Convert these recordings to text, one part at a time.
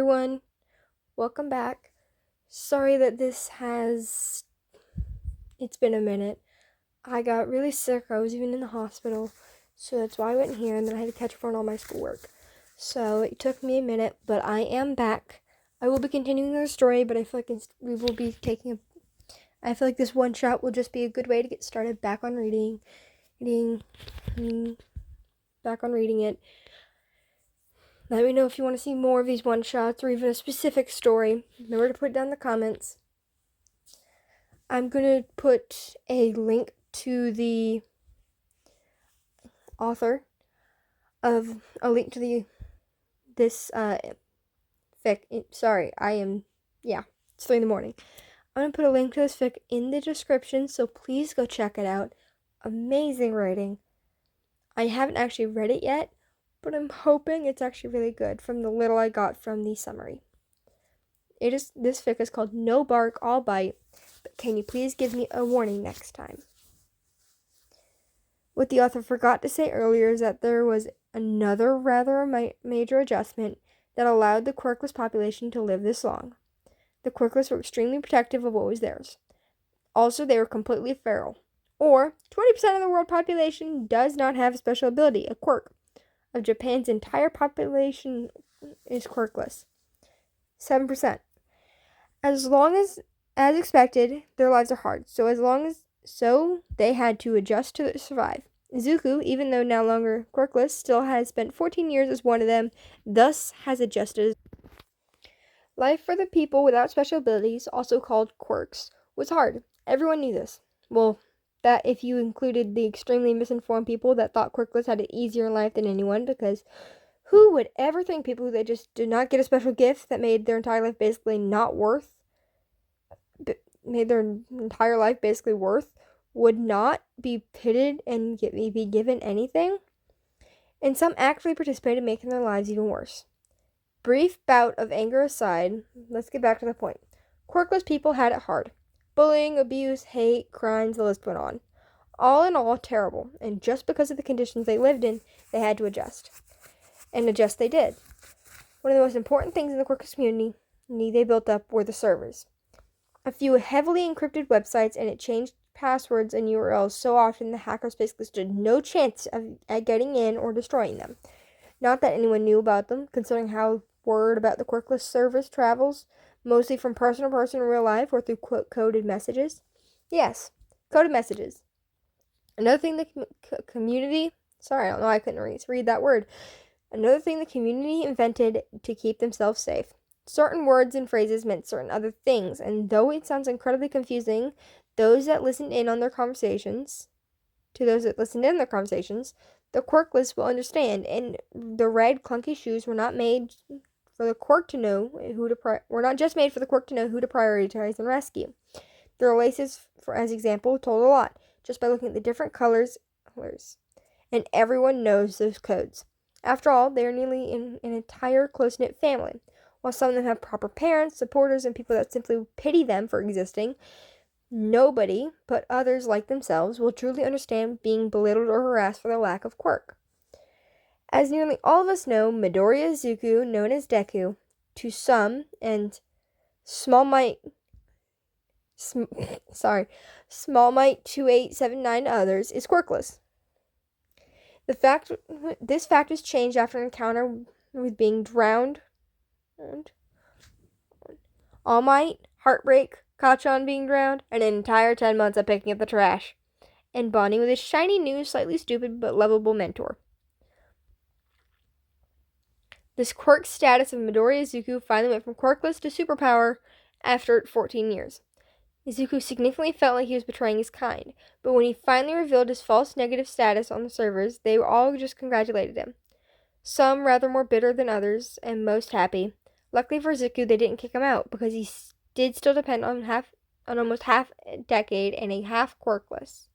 everyone, welcome back. Sorry that it's been a minute. I got really sick, I was even in the hospital, so that's why I went here, and then I had to catch up on all my schoolwork. So it took me a minute, but I am back. I will be continuing the story, but I feel like I feel like this one shot will just be a good way to get started back on reading it. Let me know if you want to see more of these one-shots or even a specific story. Remember to put it down in the comments. I'm going to put a link to the author of this fic. It's 3 in the morning. I'm going to put a link to this fic in the description, so please go check it out. Amazing writing. I haven't actually read it yet, but I'm hoping it's actually really good from the little I got from the summary. This fic is called No Bark, All Bite, but can you please give me a warning next time? What the author forgot to say earlier is that there was another rather major adjustment that allowed the quirkless population to live this long. The quirkless were extremely protective of what was theirs. Also, they were completely feral. Or, 20% of the world population does not have a special ability, a quirk. Of Japan's entire population is quirkless. 7%. As expected, their lives are hard. So they had to adjust to survive. Zuko, even though no longer quirkless, still has spent 14 years as one of them, thus has adjusted. Life for the people without special abilities, also called quirks, was hard. Everyone knew this. Well, that if you included the extremely misinformed people that thought quirkless had it easier in life than anyone, because who would ever think people that just did not get a special gift that made their entire life basically worth, would not be pitted and be given anything? And some actually participated in making their lives even worse. Brief bout of anger aside, let's get back to the point. Quirkless people had it hard. Bullying, abuse, hate, crimes, the list went on. All in all, terrible. And just because of the conditions they lived in, they had to adjust. And adjust they did. One of the most important things in the quirkless community they built up were the servers. A few heavily encrypted websites, and it changed passwords and URLs so often the hackers basically stood no chance at getting in or destroying them. Not that anyone knew about them, considering how word about the quirkless service travels, mostly from person to person in real life or through coded messages. Yes, coded messages. Another thing the community... Sorry, I don't know why I couldn't read that word. Another thing the community invented to keep themselves safe. Certain words and phrases meant certain other things, and though it sounds incredibly confusing, those that listened in on their conversations, the quirkless will understand, and the red clunky shoes were not made for the quirk to know were not just made for the quirk to know who to prioritize and rescue. Their laces, for as example, told a lot, just by looking at the different colors, and everyone knows those codes. After all, they are nearly an entire close-knit family. While some of them have proper parents, supporters, and people that simply pity them for existing, nobody, but others like themselves, will truly understand being belittled or harassed for their lack of quirk. As nearly all of us know, Midoriya Zuko, known as Deku, to some, and Small Might 2879 to others, is quirkless. This fact was changed after an encounter with being drowned. All Might, heartbreak, Kachan being drowned, and an entire 10 months of picking up the trash, and bonding with his shiny new, slightly stupid but lovable mentor. This quirk status of Midoriya Zuko finally went from quirkless to superpower after 14 years. Izuku significantly felt like he was betraying his kind, but when he finally revealed his false negative status on the servers, they all just congratulated him. Some rather more bitter than others, and most happy. Luckily for Zuko, they didn't kick him out, because he did still depend on almost half a decade and a half quirkless.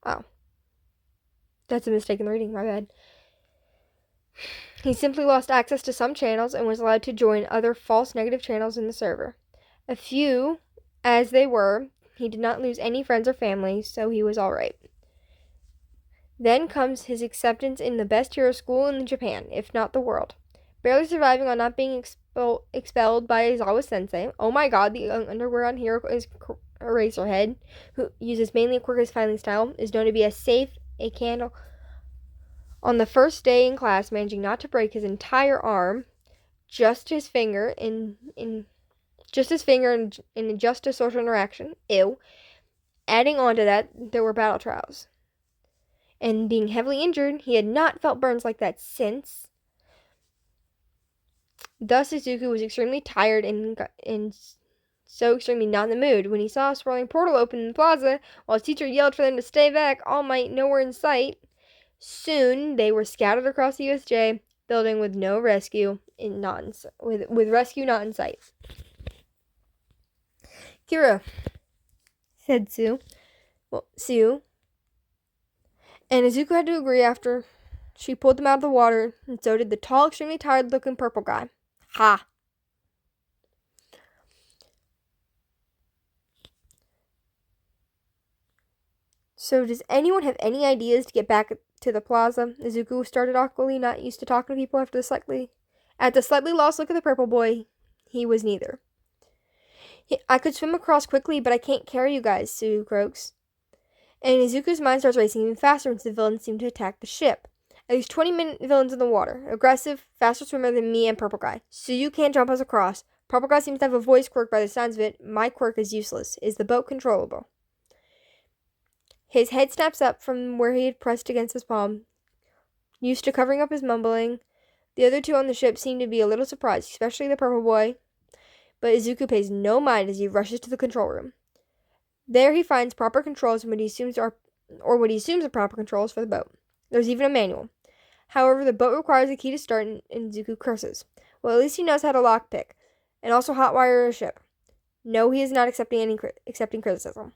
Oh. That's a mistake in the reading, my bad. He simply lost access to some channels and was allowed to join other false negative channels in the server. A few, as they were, he did not lose any friends or family, so he was alright. Then comes his acceptance in the best hero school in Japan, if not the world. Barely surviving on not being expelled by Aizawa Sensei. Oh my god, the underwear on Hero is Eraserhead, who uses mainly a quirkless fighting style, is known to be as safe a candle. On the first day in class, managing not to break his entire arm, just his finger in just a social interaction. Ew. Adding on to that, there were battle trials. And being heavily injured, he had not felt burns like that since. Thus, Izuku was extremely tired and so extremely not in the mood. When he saw a swirling portal open in the plaza, while his teacher yelled for them to stay back, All Might nowhere in sight. Soon, they were scattered across the USJ building with no rescue with rescue not in sight. Kira, said Sue. And Izuku had to agree after she pulled them out of the water, and so did the tall, extremely tired-looking purple guy. Ha! So does anyone have any ideas to get back to the plaza? Izuku started awkwardly, not used to talking to people at the slightly lost look of the purple boy. He was neither. I could swim across quickly, but I can't carry you guys, Sue croaks. And Izuku's mind starts racing even faster once the villains seem to attack the ship. At least 20 villains in the water. Aggressive, faster swimmer than me and Purple Guy. So you can't jump us across. Purple Guy seems to have a voice quirk by the sounds of it. My quirk is useless. Is the boat controllable? His head snaps up from where he had pressed against his palm. Used to covering up his mumbling. The other two on the ship seem to be a little surprised, especially the purple boy. But Izuku pays no mind as he rushes to the control room. There he finds proper controls and what he assumes are proper controls for the boat. There's even a manual. However, the boat requires a key to start, and Izuku curses. Well, at least he knows how to lockpick, and also hotwire a ship. No, he is not accepting criticism.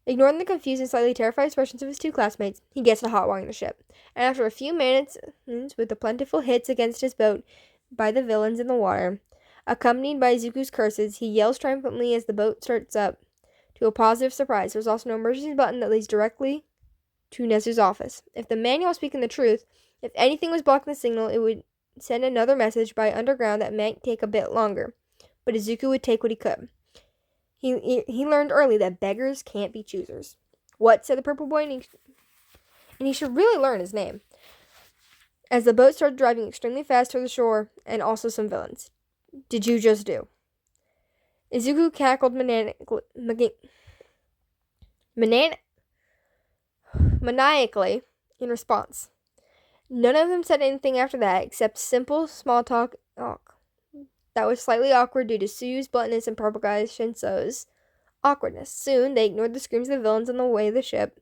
Ignoring the confused and slightly terrified expressions of his two classmates, he gets to hotwiring the ship. And after a few minutes, with the plentiful hits against his boat by the villains in the water, accompanied by Izuku's curses, he yells triumphantly as the boat starts up. To a positive surprise, there's also an emergency button that leads directly to Nezu's office. If the manual is speaking the truth, if anything was blocking the signal, it would send another message by underground that might take a bit longer. But Izuku would take what he could. He learned early that beggars can't be choosers. What? Said the purple boy, and he should really learn his name. As the boat started driving extremely fast toward the shore, and also some villains. Did you just do? Izuku cackled maniacally in response. None of them said anything after that except simple small talk that was slightly awkward due to Sue's bluntness and Purple Guy's Shinso's awkwardness. Soon, they ignored the screams of the villains on the way to the ship.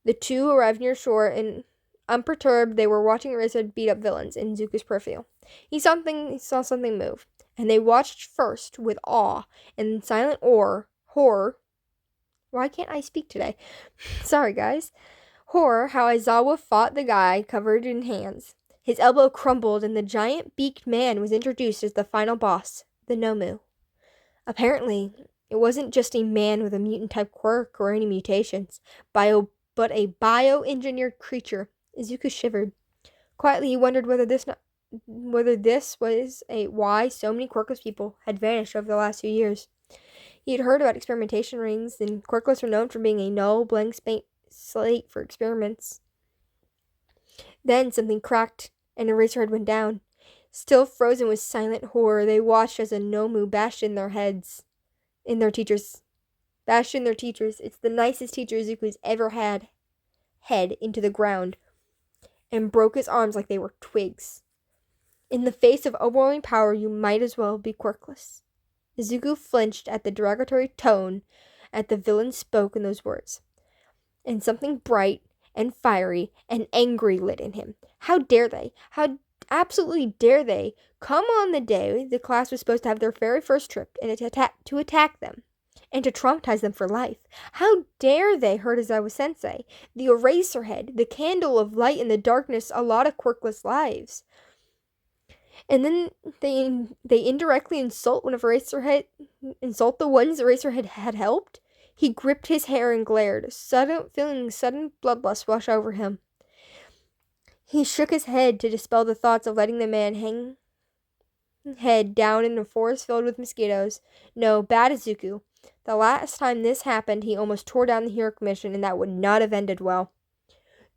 The two arrived near shore, and unperturbed, they were watching Eraserhead beat up villains in Izuku's peripheral. He saw something move, and they watched first with awe and silent horror. Why can't I speak today? Sorry, guys. Horror, how Aizawa fought the guy covered in hands. His elbow crumbled, and the giant-beaked man was introduced as the final boss, the Nomu. Apparently, it wasn't just a man with a mutant-type quirk or any mutations, but a bioengineered creature. Izuku shivered. Quietly, he wondered whether this was why so many quirkless people had vanished over the last few years. He had heard about experimentation rings, and quirkless are known for being a null, blank slate for experiments. Then something cracked, and Eraserhead went down. Still frozen with silent horror, they watched as a Nomu bashed in their teachers. It's the nicest teacher Izuku's ever had. Head into the ground, and broke his arms like they were twigs. In the face of overwhelming power, you might as well be quirkless. Izuku flinched at the derogatory tone at the villain spoke in those words. And something bright and fiery and angry lit in him. How dare they? How absolutely dare they come on the day the class was supposed to have their very first trip and to attack them and to traumatize them for life? How dare they hurt Aizawa Sensei, the Eraserhead, the candle of light in the darkness, a lot of quirkless lives? And then they indirectly insult the ones Eraserhead had helped. He gripped his hair and glared, feeling sudden bloodlust wash over him. He shook his head to dispel the thoughts of letting the man hang head down in a forest filled with mosquitoes. No, bad Izuku. The last time this happened, he almost tore down the hero commission, and that would not have ended well.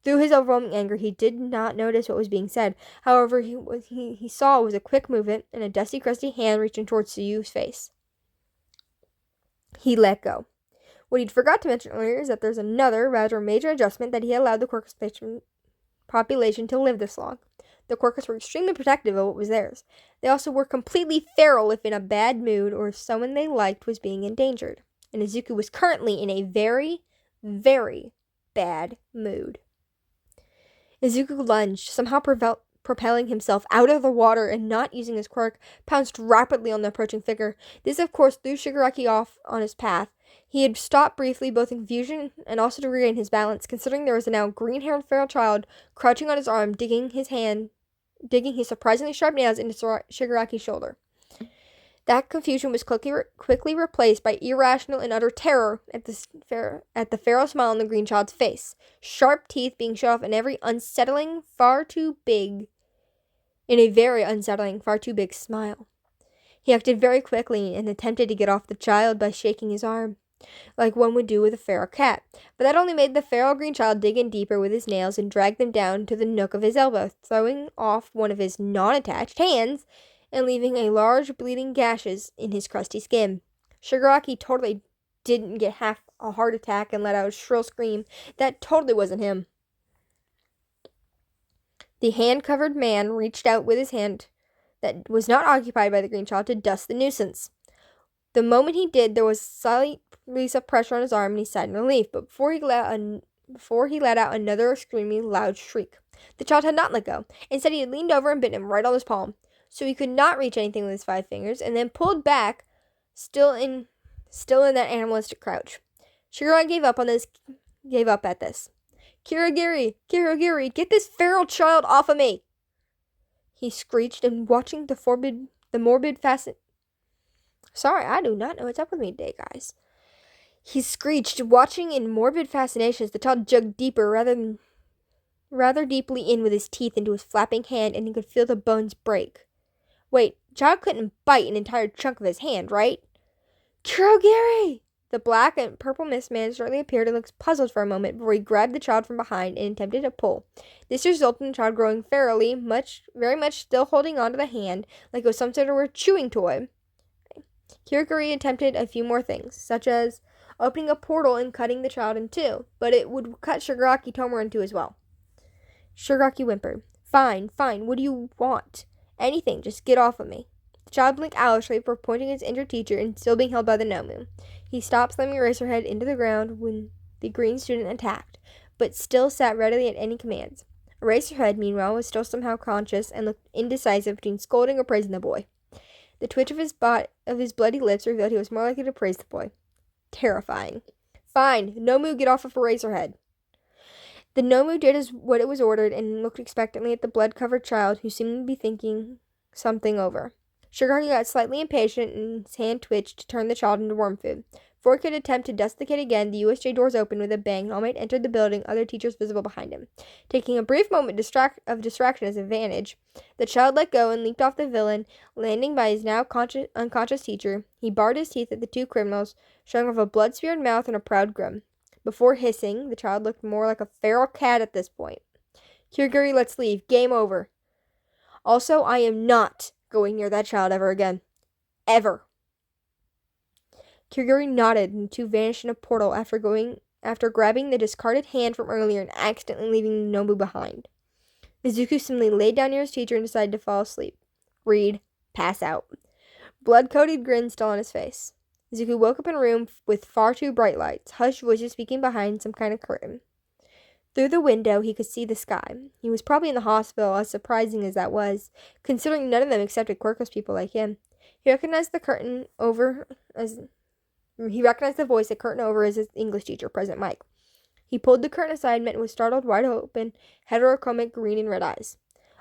Through his overwhelming anger, he did not notice what was being said. However, he saw was a quick movement and a dusty, crusty hand reaching towards Suyu's face. He let go. What he'd forgot to mention earlier is that there's another, rather major adjustment that he allowed the Quirkus population to live this long. The Quirkus were extremely protective of what was theirs. They also were completely feral if in a bad mood or if someone they liked was being endangered. And Izuku was currently in a very, very bad mood. Izuku lunged, somehow propelling himself out of the water and not using his quirk, pounced rapidly on the approaching figure. This, of course, threw Shigaraki off on his path. He had stopped briefly, both in confusion and also to regain his balance, considering there was a now green-haired feral child crouching on his arm, digging his surprisingly sharp nails into Shigaraki's shoulder. That confusion was quickly replaced by irrational and utter terror at the feral smile on the green child's face, sharp teeth being shut off in a very unsettling, far too big smile. He acted very quickly and attempted to get off the child by shaking his arm, like one would do with a feral cat, but that only made the feral green child dig in deeper with his nails and drag them down to the nook of his elbow, throwing off one of his non-attached hands and leaving a large bleeding gashes in his crusty skin. Shigaraki totally didn't get half a heart attack and let out a shrill scream. That totally wasn't him. The hand-covered man reached out with his hand that was not occupied by the green child to dust the nuisance. The moment he did, there was a slight release of pressure on his arm and he sighed in relief, but before he let out another extremely loud shriek. The child had not let go. Instead, he had leaned over and bitten him right on his palm, so he could not reach anything with his 5 fingers, and then pulled back, still in that animalistic crouch. Shigaraki gave up at this. Kirigiri, get this feral child off of me! He screeched, and watching Sorry, I do not know what's up with me today, guys. He screeched, watching in morbid fascination as the child dug deeper, rather deeply in with his teeth into his flapping hand, and he could feel the bones break. Wait, the child couldn't bite an entire chunk of his hand, right? Kurogiri! The black and purple mist man shortly appeared and looked puzzled for a moment before he grabbed the child from behind and attempted to pull. This resulted in the child growing ferally, very much still holding onto the hand like it was some sort of chewing toy. Kurogiri attempted a few more things, such as opening a portal and cutting the child in two, but it would cut Shigaraki Tomoe in two as well. Shigaraki whimpered. Fine, what do you want? Anything, just get off of me. The child blinked owlishly before pointing at his injured teacher and still being held by the Nomu. He stopped slamming Eraserhead into the ground when the green student attacked, but still sat readily at any commands. Eraserhead, meanwhile, was still somehow conscious and looked indecisive between scolding or praising the boy. The twitch of his bloody lips revealed he was more likely to praise the boy. Terrifying. Fine, Nomu, get off of Eraserhead. The Nomu did what it was ordered and looked expectantly at the blood-covered child, who seemed to be thinking something over. Shigaraki got slightly impatient and his hand twitched to turn the child into worm food. Before he could attempt to dust the kid again, the USJ doors opened with a bang and All Might entered the building, other teachers visible behind him. Taking a brief moment of distraction as advantage, the child let go and leaped off the villain, landing by his now unconscious teacher. He bared his teeth at the two criminals, showing off a blood-smeared mouth and a proud grin. Before hissing, the child looked more like a feral cat at this point. Kurogiri, let's leave. Game over. Also, I am not going near that child ever again. Ever. Kurogiri nodded, and the two vanished in a portal after grabbing the discarded hand from earlier and accidentally leaving Nobu behind. Izuku simply laid down near his teacher and decided to fall asleep. Read. Pass out. Blood-coated grin still on his face. Izuku woke up in a room with far too bright lights, hushed voices speaking behind some kind of curtain. Through the window, he could see the sky. He was probably in the hospital, as surprising as that was, considering none of them accepted quirkless people like him. He recognized the voice that curtain over as his English teacher, President Mike. He pulled the curtain aside and met with startled, wide-open, heterochromic green and red eyes.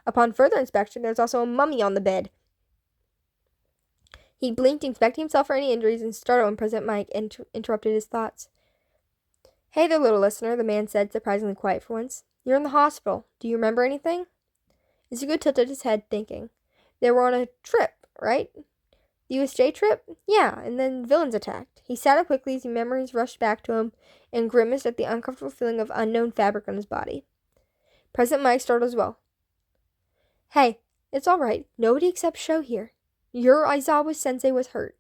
Upon further inspection, there was also a mummy on the bed. He blinked, inspecting himself for any injuries, and startled when President Mike interrupted his thoughts. "Hey there, little listener," the man said, surprisingly quiet for once. "You're in the hospital. Do you remember anything?" Izuku tilted his head, thinking. "They were on a trip, right? The USJ trip? Yeah, and then villains attacked." He sat up quickly as memories rushed back to him and grimaced at the uncomfortable feeling of unknown fabric on his body. President Mike startled as well. "Hey, it's all right. Nobody except Sho here. Your Aizawa-sensei was hurt."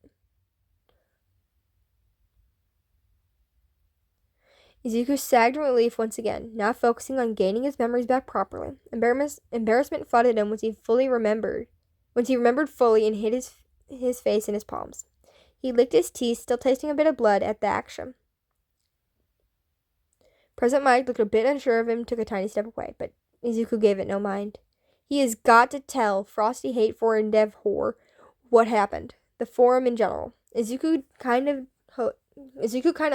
Izuku sagged in relief once again, now focusing on gaining his memories back properly. Embarrassment flooded him once he remembered fully and hid his face in his palms. He licked his teeth, still tasting a bit of blood at the action. President Mike looked a bit unsure of him, took a tiny step away, but Izuku gave it no mind. He has got to tell Frosty Hate for and Dev Whore what happened. The forum in general. Izuku kind of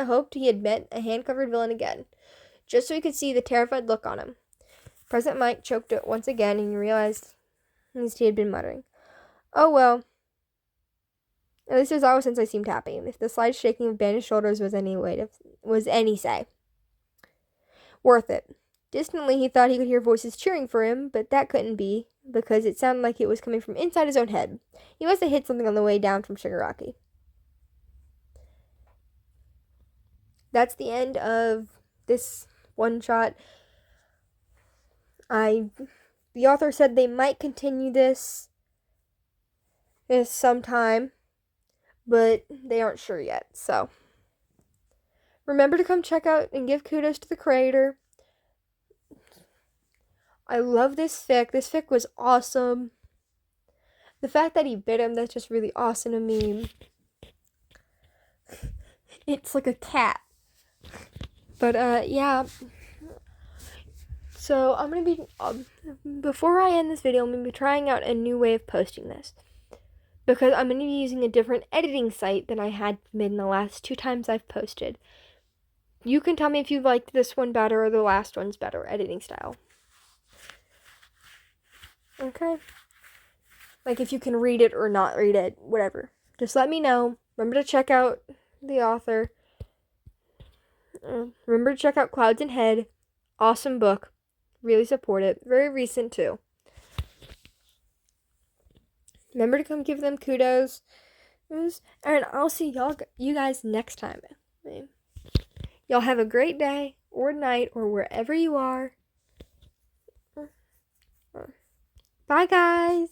hoped he had met a hand-covered villain again, just so he could see the terrified look on him. President Mike choked it once again, and he realized he had been muttering. "Oh well. At least Aizawa-sensei seemed happy, if the slight shaking of bandaged shoulders was any say. Worth it." Distantly, he thought he could hear voices cheering for him, but that couldn't be, because it sounded like it was coming from inside his own head. He must have hit something on the way down from Shigaraki. That's the end of this one-shot. The author said they might continue this sometime, but they aren't sure yet, so. Remember to come check out and give kudos to the creator. I love this fic. This fic was awesome. The fact that he bit him, that's just really awesome to me. It's like a cat. But, yeah. So, I'm going to be, before I end this video, I'm going to be trying out a new way of posting this. Because I'm going to be using a different editing site than I had been the last 2 times I've posted. You can tell me if you liked this one better or the last one's better, editing style. Okay? Like, if you can read it or not read it, whatever. Just let me know. Remember to check out the author. Remember to check out CloudsinHead. Awesome book. Really support it. Very recent, too. Remember to come give them kudos. And I'll see you guys next time. Y'all have a great day, or night, or wherever you are. Bye, guys.